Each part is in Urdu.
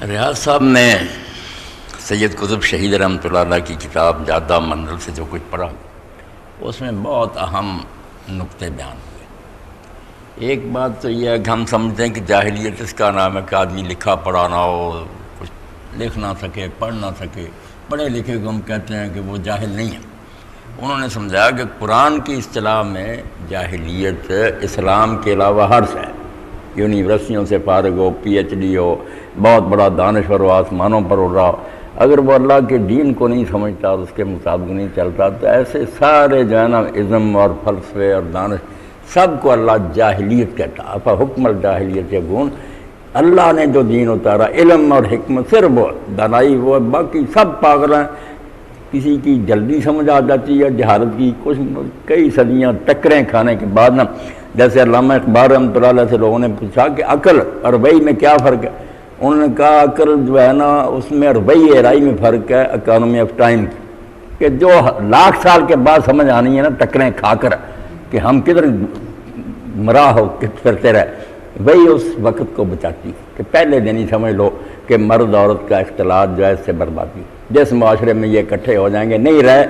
ریاض صاحب نے سید قطب شہید رحمۃ اللہ علیہ کی کتاب جادہ منزل سے جو کچھ پڑھا اس میں بہت اہم نقطے بیان ہوئے۔ ایک بات تو یہ ہے کہ ہم سمجھتے ہیں کہ جاہلیت اس کا نام ہے کہ آدمی لکھا پڑھا نہ ہو، کچھ لکھ نہ سکے، پڑھ نہ سکے، پڑھے لکھے کو ہم کہتے ہیں کہ وہ جاہل نہیں ہے۔ انہوں نے سمجھایا کہ قرآن کی اصطلاح میں جاہلیت اسلام کے علاوہ ہر شے، یونیورسٹیوں سے فارغ ہو، پی ایچ ڈی ہو، بہت بڑا دانشور ہو، آسمانوں پر اڑ رہا ہو، اگر وہ اللہ کے دین کو نہیں سمجھتا اور اس کے مطابق نہیں چلتا تو ایسے سارے جو ہے نا ازم اور فلسفے اور دانش سب کو اللہ جاہلیت کہتا۔ افا حکم الجاہلیت یبغون، اللہ نے جو دین اتارا علم اور حکمت صرف وہ دانائی، وہ باقی سب پاگل ہیں۔ کسی کی جلدی سمجھ آ جاتی ہے جہالت کی، کچھ کئی صدیاں ٹکریں کھانے کے بعد نا، جیسے علامہ اقبال رحمۃ اللہ علیہ سے لوگوں نے پوچھا کہ عقل اور وحی میں کیا فرق ہے، انہوں نے کہا عقل جو ہے نا اس میں اور وحی رائی میں فرق ہے اکانومی آف ٹائم کی، کہ جو لاکھ سال کے بعد سمجھ آنی ہے نا ٹکریں کھا کر کہ ہم کدھر مرا ہو پھرتے رہے، وہی اس وقت کو بچاتی کہ پہلے دن ہی سمجھ لو کہ مرد عورت کا اختلاط جو ہے اس سے بربادی، جس معاشرے میں یہ اکٹھے ہو جائیں گے نہیں رہے،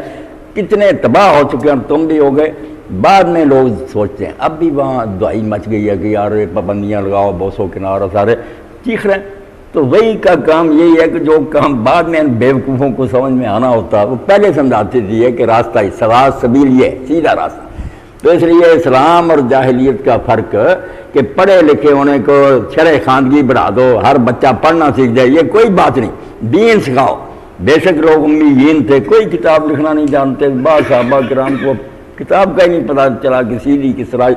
کتنے تباہ ہو چکے ہیں، تم بھی ہو گئے۔ بعد میں لوگ سوچتے ہیں، اب بھی وہاں دعائی مچ گئی ہے کہ یار پابندیاں لگاؤ، بوسو کنارہ سارے چیخ رہے ہیں، تو وہی کا کام یہی ہے کہ جو کام بعد میں ان بیوقوفوں کو سمجھ میں آنا ہوتا وہ پہلے سمجھاتی تھی کہ راستہ سواس سبیل یہ سیدھا راستہ۔ تو اس لیے اسلام اور جاہلیت کا فرق کہ پڑھے لکھے ہونے کو شرع خواندگی بڑھا دو، ہر بچہ پڑھنا سیکھ جائے، یہ کوئی بات نہیں، دین سکھاؤ۔ بے شک لوگ امیین تھے، کوئی کتاب لکھنا نہیں جانتے، بعض صحابہ کرام کو کتاب کا ہی نہیں پتہ چلا کہ سیدھی کس طرح،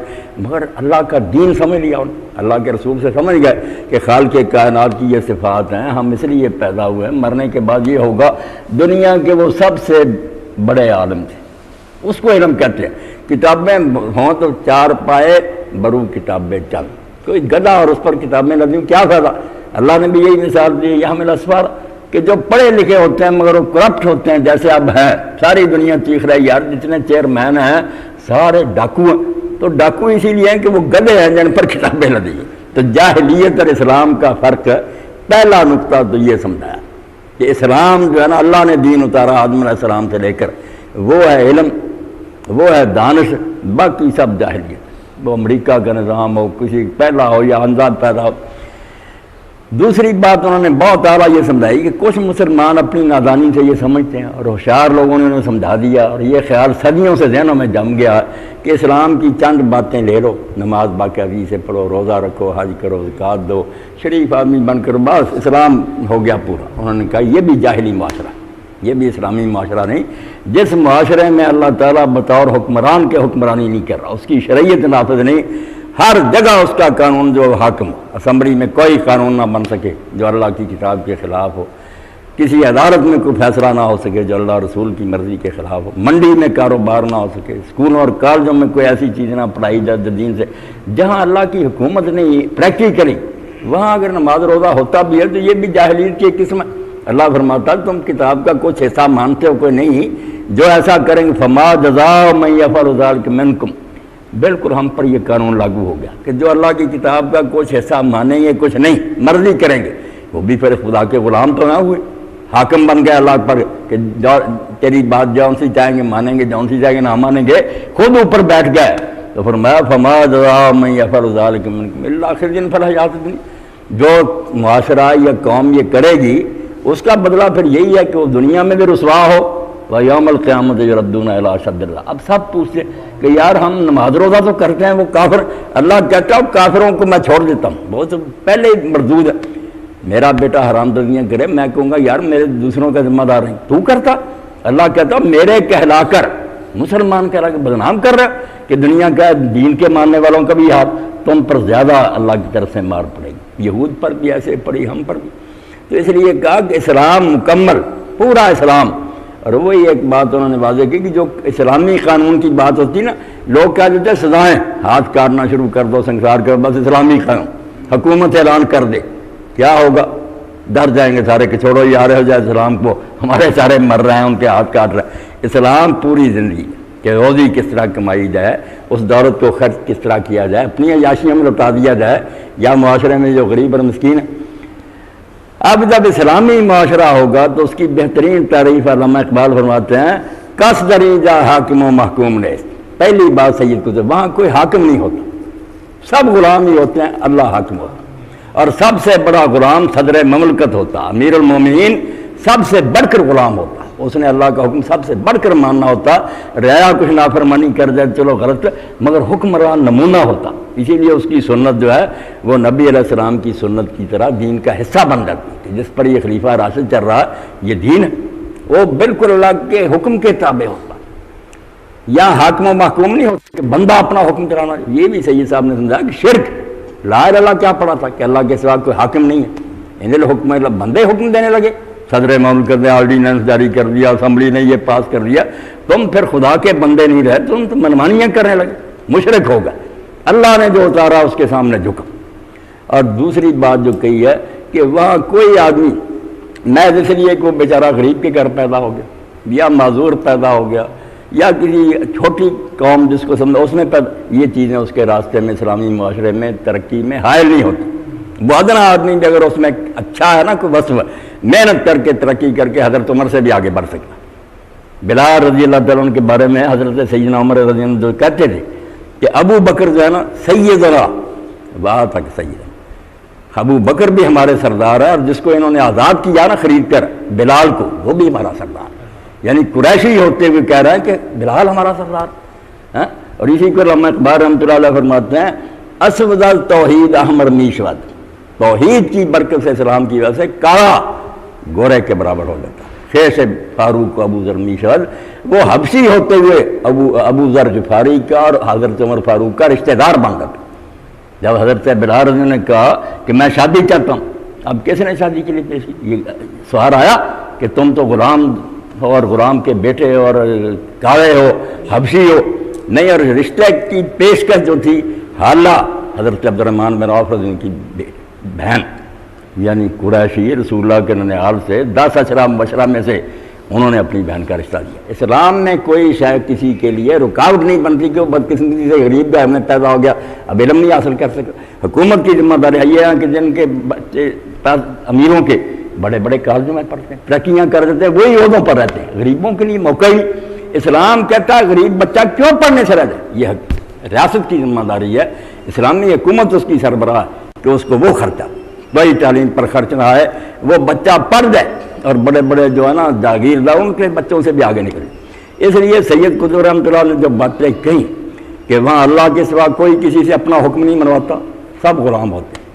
مگر اللہ کا دین سمجھ لیا انہوں نے، اللہ کے رسول سے سمجھ گئے کہ خالق کائنات کی یہ صفات ہیں، ہم اس لیے پیدا ہوئے ہیں، مرنے کے بعد یہ ہوگا۔ دنیا کے وہ سب سے بڑے عالم تھے، اس کو علم کہتے ہیں۔ کتابیں ہوں تو چار پائے برو کتابیں چل، کوئی گدھا اور اس پر کتابیں لگیں کیا فائدہ۔ اللہ نے بھی یہی مثال دی، یہ ہمیں اسفار کہ جو پڑھے لکھے ہوتے ہیں مگر وہ کرپٹ ہوتے ہیں، جیسے اب ہیں ساری دنیا چیخ رہی یار جتنے چیئرمین ہیں سارے ڈاکو ہیں، تو ڈاکو اسی لیے ہیں کہ وہ گدھے ہیں جن پر کتابیں لگی ہیں۔ تو جاہلیت اور اسلام کا فرق پہلا نقطہ تو یہ سمجھایا کہ اسلام جو ہے نا اللہ نے دین اتارا آدم علیہ السلام سے لے کر، وہ ہے علم، وہ ہے دانش، باقی سب جاہلیت، وہ امریکہ کا نظام ہو، کسی پہلا ہو یا انزاد پیدا ہو۔ دوسری بات انہوں نے بہت اعلیٰ یہ سمجھائی کہ کچھ مسلمان اپنی نادانی سے یہ سمجھتے ہیں اور ہوشیار لوگوں نے انہیں سمجھا دیا، اور یہ خیال صدیوں سے ذہنوں میں جم گیا کہ اسلام کی چند باتیں لے لو، نماز باقاعدگی سے پڑھو، روزہ رکھو، حج کرو، زکوٰۃ دو، شریف آدمی بن کر بس اسلام ہو گیا پورا۔ انہوں نے کہا یہ بھی جاہلی معاشرہ، یہ بھی اسلامی معاشرہ نہیں۔ جس معاشرے میں اللہ تعالیٰ بطور حکمران کے حکمرانی نہیں کر رہا، اس کی شریعت نافذ نہیں، ہر جگہ اس کا قانون جو حاکم، اسمبلی میں کوئی قانون نہ بن سکے جو اللہ کی کتاب کے خلاف ہو، کسی عدالت میں کوئی فیصلہ نہ ہو سکے جو اللہ رسول کی مرضی کے خلاف ہو، منڈی میں کاروبار نہ ہو سکے، اسکولوں اور کالجوں میں کوئی ایسی چیز نہ پڑھائی جائے جو دین سے، جہاں اللہ کی حکومت نہیں پریکٹیکلی، وہاں اگر نماز روزہ ہوتا بھی ہے تو یہ بھی جاہلیت کی ایک قسم ہے۔ اللہ فرماتا ہے تم کتاب کا کچھ حصہ مانتے ہو، کوئی نہیں، جو ایسا کریں گے فما جزاء من یفعل ذلک منکم، بالکل ہم پر یہ قانون لاگو ہو گیا کہ جو اللہ کی کتاب کا کچھ حصہ مانیں گے کچھ نہیں، مرضی کریں گے، وہ بھی پھر خدا کے غلام تو نہ ہوئے، حاکم بن گئے اللہ پر کہ تیری بات جون سی چاہیں گے مانیں گے، جون سی چاہیں گے نہ مانیں گے، خود اوپر بیٹھ گئے۔ تو فرمایا فما جزاء من یفعل ذلک منکم الا خزی فی الحیاۃ الدنیا، جو معاشرہ یا قوم یہ کرے گی اس کا بدلہ پھر یہی ہے کہ وہ دنیا میں بھی رسوا ہو، وَيَوْمَ الْقِيَامَةِ يُرَدُّونَ إِلَىٰ أَشَدِّ الْعَذَابِ۔ اب سب پوچھتے ہیں کہ یار ہم نماز روزہ تو کرتے ہیں، وہ کافر، اللہ کہتا ہے کافروں کو میں چھوڑ دیتا ہوں، بہت پہلے ہی مردود ہے۔ میرا بیٹا حرام زادیاں کرے، میں کہوں گا یار میرے دوسروں کا ذمہ دار نہیں، تو کرتا، اللہ کہتا میرے کہلا کر مسلمان کہلا کے بدنام کر رہا کہ دنیا کا دین کے ماننے والوں کا بھی ہاتھ تم پر زیادہ اللہ کی طرف سے مار پڑے گی، یہود پر بھی ایسے پڑی، ہم پر بھی۔ تو اس لیے کہا کہ اسلام مکمل، پورا اسلام۔ اور وہی ایک بات انہوں نے واضح کی کہ جو اسلامی قانون کی بات ہوتی نا، لوگ کہہ دیتے ہیں سزائیں، ہاتھ کاٹنا شروع کر دو، سنسار کر، بس اسلامی قانون، حکومت اعلان کر دے، کیا ہوگا؟ ڈر جائیں گے سارے کہ چھوڑو یہ آ رہے ہو جائے اسلام کو، ہمارے سارے مر رہے ہیں، ان کے ہاتھ کاٹ رہے ہیں۔ اسلام پوری زندگی کہ روزی کس طرح کمائی جائے، اس دولت کو خرچ کس طرح کیا جائے، اپنی عیاشیوں میں لوٹا دیا جائے، یا معاشرے میں جو غریب اور مسکین ہے۔ اب جب اسلامی معاشرہ ہوگا تو اس کی بہترین تعریف علامہ اقبال فرماتے ہیں کس دری جا حاکم و محکوم نے. پہلی بات سید کو وہاں کوئی حاکم نہیں ہوتا, سب غلام ہی ہوتے ہیں, اللہ حاکم ہوتا, اور سب سے بڑا غلام صدر مملکت ہوتا, امیر المومنین سب سے بڑھ کر غلام ہوتا, اس نے اللہ کا حکم سب سے بڑھ کر ماننا ہوتا. رعایا کچھ نافرمانی کر جائے چلو غلط, مگر حکمران نمونہ ہوتا. اسی لیے اس کی سنت جو ہے وہ نبی علیہ السلام کی سنت کی طرح دین کا حصہ بن جاتی ہے. جس پر یہ خلیفہ راشد چل رہا یہ دین ہے, وہ بالکل اللہ کے حکم کے تابع ہوتا. یا حاکم و محکوم نہیں ہوتا کہ بندہ اپنا حکم چلانا. یہ بھی سید صاحب نے سمجھا کہ شرک, لا الہ الا اللہ کیا پڑھا تھا کہ اللہ کے سوا کوئی حاکم نہیں ہے. انہیں حکم بندے حکم دینے لگے, صدر مملکت نے آرڈیننس جاری کر دیا, اسمبلی نے یہ پاس کر دیا, تم پھر خدا کے بندے نہیں رہے, تم تو منمانیاں کرنے لگے, مشرک ہوگا. اللہ نے جو اتارا اس کے سامنے جھکا. اور دوسری بات جو کہی ہے کہ وہاں کوئی آدمی میں اس لیے کہ وہ بیچارہ غریب کے گھر پیدا ہو گیا یا معذور پیدا ہو گیا یا کسی چھوٹی قوم جس کو سمجھا اس میں پیدا, یہ چیزیں اس کے راستے میں اسلامی معاشرے میں ترقی میں حائل نہیں ہوتی. وہ ادنا آدمی بھی اگر اس میں اچھا ہے نا کوئی وصف, محنت کر کے ترقی کر کے حضرت عمر سے بھی آگے بڑھ سکتا. بلال رضی اللہ تعالیٰ عنہ کے بارے میں حضرت سیدنا عمر رضی اللہ عنہ جو کہتے تھے کہ ابو بکر جو ہے نا سیدنا, بات ہے کہ سیدنا ابو بکر بھی ہمارے سردار ہے, اور جس کو انہوں نے آزاد کیا نا خرید کر بلال کو, وہ بھی ہمارا سردار ہے. یعنی قریشی ہوتے ہوئے کہہ رہا ہے کہ بلال ہمارا سردار ہے. اور اسی کو علامہ اقبال رحمۃ اللہ علیہ فرماتے ہیں اسود التوحید احمر میشود, توحید کی برکت سے اسلام کی وجہ سے کالا گورے کے برابر ہو جاتا. شیخ فاروق ابو ذر میشود وہ حبشی ہوتے ہوئے ابو ذر غفاری کا اور حضرت عمر فاروق کا رشتہ دار بن گیا. جب حضرت بلال رضی اللہ عنہ نے کہا کہ میں شادی چاہتا ہوں, اب کس نے شادی کے لیے پیش کی؟ یہ سوال آیا کہ تم تو غلام ہو اور غلام کے بیٹے اور کاوے ہو, حبشی ہو, نہیں. اور رشتے کی پیشکش جو تھی حالہ حضرت عبد الرحمن بن عوف رضی اللہ عنہ کی بہن یعنی قریشی رسول اللہ کے ننھال سے 10 اشرا مبشرہ میں سے انہوں نے اپنی بہن کا رشتہ دیا. اسلام میں کوئی شاید کسی کے لیے رکاوٹ نہیں بنتی کہ وہ بدقسمتی سے غریب کا میں پیدا ہو گیا اب علم نہیں حاصل کر سکے. حکومت کی ذمہ داری یہ ہے کہ جن کے بچے امیروں کے بڑے بڑے کالجوں میں پڑھتے ہیں, ترقیاں کر دیتے ہیں, وہی عہدوں پر رہتے ہیں, غریبوں کے لیے موقع ہی. اسلام کہتا ہے غریب بچہ کیوں پڑھنے سے رہ جائے, یہ ریاست کی ذمہ داری ہے. اسلامی حکومت اس کی سربراہ ہے کہ اس کو وہ خرچہ وہی تعلیم پر خرچ رہا ہے, وہ بچہ پڑھ جائے اور بڑے بڑے جو ہے نا جاگیردار ان کے بچوں سے بھی آگے نکلے. اس لیے سید قطب رحمۃ اللہ نے جو باتیں کہیں کہ وہاں اللہ کے سوا کوئی کسی سے اپنا حکم نہیں منواتا, سب غلام ہوتے ہیں.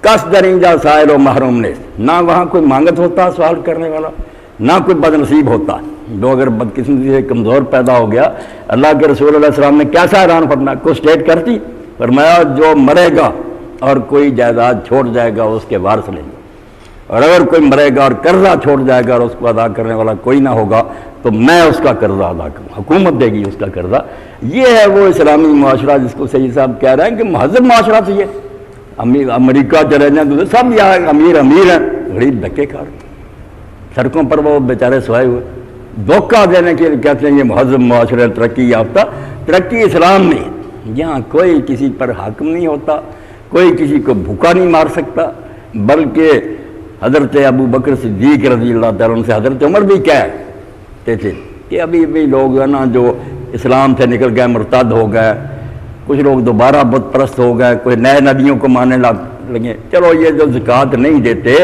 کس درینجہ سائل و محروم نے, نہ وہاں کوئی مانگت ہوتا سوال کرنے والا, نہ کوئی بد نصیب ہوتا. جو اگر بدقسمتی سے کمزور پیدا ہو گیا, اللہ کے رسول علیہ السلام نے کیسا اعلان فرمایا, کوئی اسٹیٹ کرتی, فرمایا جو مرے گا اور کوئی جائیداد چھوڑ جائے گا اس کے وارث لیں گے, اور اگر کوئی مرے گا اور قرضہ چھوڑ جائے گا اور اس کو ادا کرنے والا کوئی نہ ہوگا تو میں اس کا قرضہ ادا کروں, حکومت دے گی اس کا قرضہ. یہ ہے وہ اسلامی معاشرہ جس کو سید صاحب کہہ رہے ہیں کہ مہذب معاشرہ سے. یہ امریکہ چلے جائیں تو سب یہاں امیر امیر ہیں, غریب دھکے کھا رہے سڑکوں پر, وہ بیچارے سوائے ہوئے. دھوکہ دینے کے لیے کہتے ہیں یہ مہذب معاشرہ ترقی یافتہ. ترقی اسلام میں یہاں کوئی کسی پر حاکم نہیں ہوتا, کوئی کسی کو بھوکا نہیں مار سکتا, بلکہ حضرت ابو بکر صدیق رضی اللہ تعالیٰ عنہ سے حضرت عمر بھی کہتے تھے کہ ابھی بھی لوگ ہیں نا جو اسلام سے نکل گئے مرتد ہو گئے, کچھ لوگ دوبارہ بت پرست ہو گئے, کوئی نئے نبیوں کو ماننے لگے. چلو یہ جو زکوٰۃ نہیں دیتے,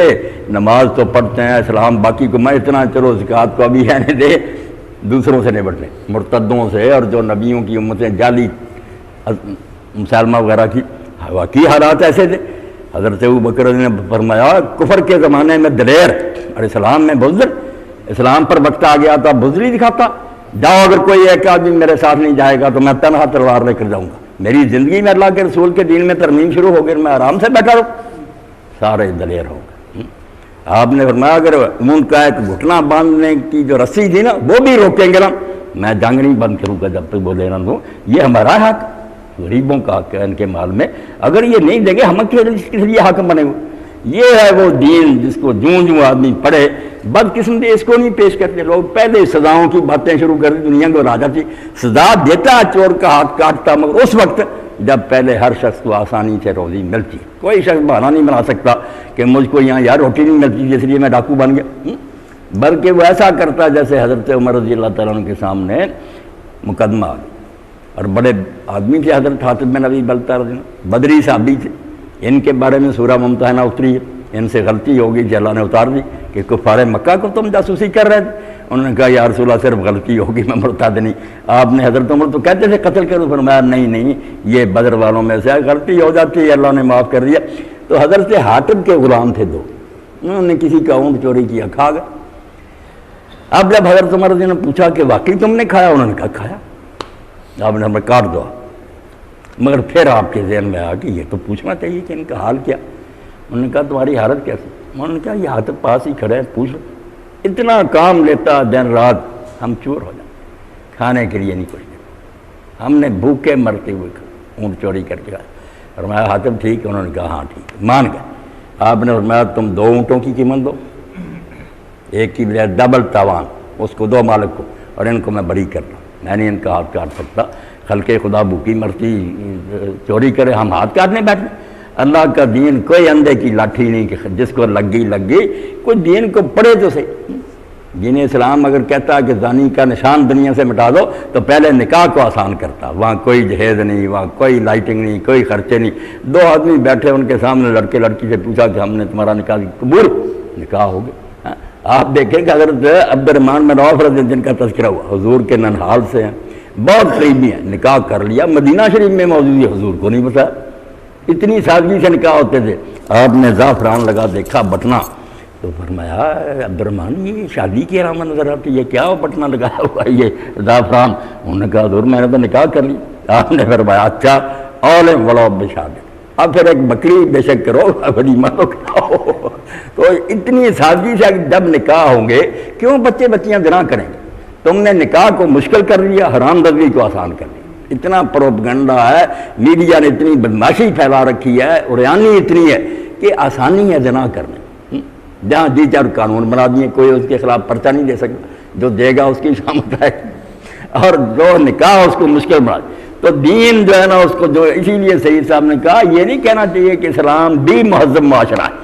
نماز تو پڑھتے ہیں, اسلام باقی کو میں اتنا چلو زکوٰۃ کو ابھی رہنے دے, دوسروں سے نپٹ لیں, مرتدوں سے اور جو نبیوں کی امتیں جعلی مسلمہ وغیرہ کی واقعی حالات ایسے تھے. حضرت ابو بکر نے فرمایا کفر کے زمانے میں دلیر اور اسلام میں بزدل, اسلام پر وقت آ گیا تھا بزدلی دکھاتا. جاؤ اگر کوئی ایک آدمی میرے ساتھ نہیں جائے گا تو میں تنہا تلوار لے کر جاؤں گا. میری زندگی میں اللہ کے رسول کے دین میں ترمیم شروع ہو گئی, میں آرام سے بیٹھا رہوں, سارے دلیر ہو گئے. آپ نے فرمایا اگر ان کا ایک گھٹنا باندھنے کی جو رسی تھی نا وہ بھی روکیں گے نا, میں جنگ نہیں بند کروں گا جب تک وہ لینا دوں. یہ ہمارا حق, غریبوں کا حق ہے ان کے مال میں, اگر یہ نہیں دیں گے ہم کس لیے حاکم بنے ہوئے. یہ ہے وہ دین جس کو جوں آدمی پڑھے. بدقسمتی اس کو نہیں پیش کرتے لوگ, پہلے سزاؤں کی باتیں شروع کر دی, دنیا کو راجا تھی سزا دیتا چور کا ہاتھ کاٹتا, مگر اس وقت جب پہلے ہر شخص کو آسانی سے روزی ملتی ہے. کوئی شخص بہانہ نہیں بنا سکتا کہ مجھ کو یہاں یار روٹی نہیں ملتی اس لیے میں ڈاکو بن گیا، بلکہ وہ ایسا کرتا جیسے حضرت عمر رضی اللہ تعالیٰ عنہ کے سامنے مقدمہ آ گیا. اور بڑے آدمی تھے حضرت حاتب بن ابی بلتہ رضی اللہ، بدری صحابی تھے. ان کے بارے میں سورہ ممتحنہ اتری ہے. ان سے غلطی ہوگی کہ اللہ نے اتار دی کہ کفار مکہ کو تم جاسوسی کر رہے تھے. انہوں نے کہا یا رسول اللہ صرف غلطی ہوگی، میں مرتد نہیں. آپ نے حضرت عمر تو کہتے تھے قتل کرو، فرمایا نہیں یہ بدر والوں میں سے غلطی ہو جاتی ہے، اللہ نے معاف کر دیا. تو حضرت حاتب کے غلام تھے دو، انہوں نے کسی کا اونٹ چوری کیا، کھا گئے. اب جب حضرت عمر نے پوچھا کہ واقعی تم نے کھایا، انہوں نے کہا کھایا. آپ نے ہمیں کاٹ دو. مگر پھر آپ کے ذہن میں آیا کہ یہ تو پوچھنا چاہیے کہ ان کا حال کیا. انہوں نے کہا تمہاری حالت کیسی؟ انہوں نے کہا یہ حاتب پاس ہی کھڑے ہیں، پوچھ لو. اتنا کام لیتا دن رات، ہم چور ہو جائیں، کھانے کے لیے نہیں کچھ دیتا. ہم نے بھوکے مرتے ہوئے اونٹ چوری کر کے کھایا. فرمایا حاتب ٹھیک ہے؟ انہوں نے کہا ہاں ٹھیک ہے، مان گئے. آپ نے فرمایا تم 2 اونٹوں کی قیمت دو، ایک کی بجائے ڈبل تاوان اس کو دو مالک کو، اور ان کو میں بری کرتا ہوں. میں نہیں ان کا ہاتھ کاٹ سکتا. خلق خدا بھوکی مرتی چوری کرے، ہم ہاتھ کاٹنے بیٹھے. اللہ کا دین کوئی اندھے کی لاٹھی نہیں کہ جس کو لگ گئی. کوئی دین کو پڑھے تو صحیح. دین اسلام اگر کہتا کہ زانی کا نشان دنیا سے مٹا دو تو پہلے نکاح کو آسان کرتا. وہاں کوئی جہیز نہیں، وہاں کوئی لائٹنگ نہیں، کوئی خرچے نہیں. 2 آدمی بیٹھے، ان کے سامنے لڑکے لڑکی سے پوچھا کہ ہم نے تمہارا نکاح قبول، نکاح ہو گیا. آپ دیکھیں کہ حضرت عبد الرحمن بن عوف رضی اللہ عنہ جن کا تذکرہ ہوا، حضور کے ننہال سے ہیں، بہت قریبی ہیں، نکاح کر لیا. مدینہ شریف میں موجود ہے، حضور کو نہیں بتایا. اتنی سادگی سے نکاح ہوتے تھے. آپ نے زعفران لگا دیکھا بٹنا، تو فرمایا عبد الرحمن یہ شادی کی علامت نظر آتی ہے، کیا بٹنا لگایا ہوا یہ زعفران؟ انہوں نے کہا حضور میں نے تو نکاح کر لی. آپ نے فرمایا اچھا اول ولو بشادت، اب پھر ایک بکری بے شک کرو، ولیمہ تو کھاؤ. تو اتنی سادگی سے جب نکاح ہوں گے، کیوں بچے بچیاں زنا کریں گے؟ تم نے نکاح کو مشکل کر لیا، حرام روی کو آسان کر لیا. اتنا پروپگنڈا ہے، میڈیا نے اتنی بدماشی پھیلا رکھی ہے، اوریانی اتنی ہے کہ آسانی ہے زنا کرنے. جہاں جی 4 قانون بنا دیے، کوئی اس کے خلاف پرچہ نہیں دے سکتا، جو دے گا اس کی شامت ہے، اور جو نکاح اس کو مشکل بنا دے. تو دین جو ہے نا اس کو جو، اسی لیے سید صاحب نے کہا یہ نہیں کہنا چاہیے کہ اسلام بھی مہذب معاشرہ ہے،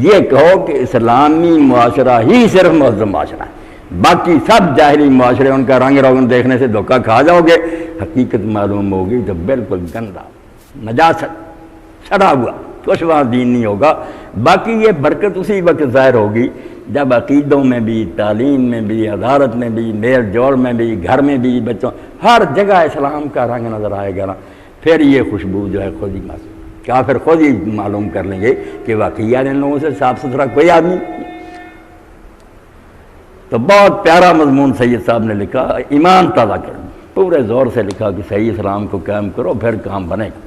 یہ کہو کہ اسلامی معاشرہ ہی صرف مہذب معاشرہ ہے، باقی سب جاہلی معاشرے ان کا رنگ روگن دیکھنے سے دھوکہ کھا جاؤ گے. حقیقت معلوم ہوگی تو بالکل گندا، نجاست، سڑا ہوا، کچھ وہاں دین نہیں ہوگا. باقی یہ برکت اسی وقت ظاہر ہوگی جب عقیدوں میں بھی، تعلیم میں بھی، عدالت میں بھی، میل جوڑ میں بھی، گھر میں بھی، بچوں، ہر جگہ اسلام کا رنگ نظر آئے گا نا. پھر یہ خوشبو جو ہے خود ہی کافر خود ہی معلوم کر لیں گے کہ واقعی ان لوگوں سے صاف ستھرا کوئی آدمی. تو بہت پیارا مضمون سید صاحب نے لکھا، ایمان تازہ کرنا، پورے زور سے لکھا کہ صحیح اسلام کو قائم کرو پھر کام بنے گا.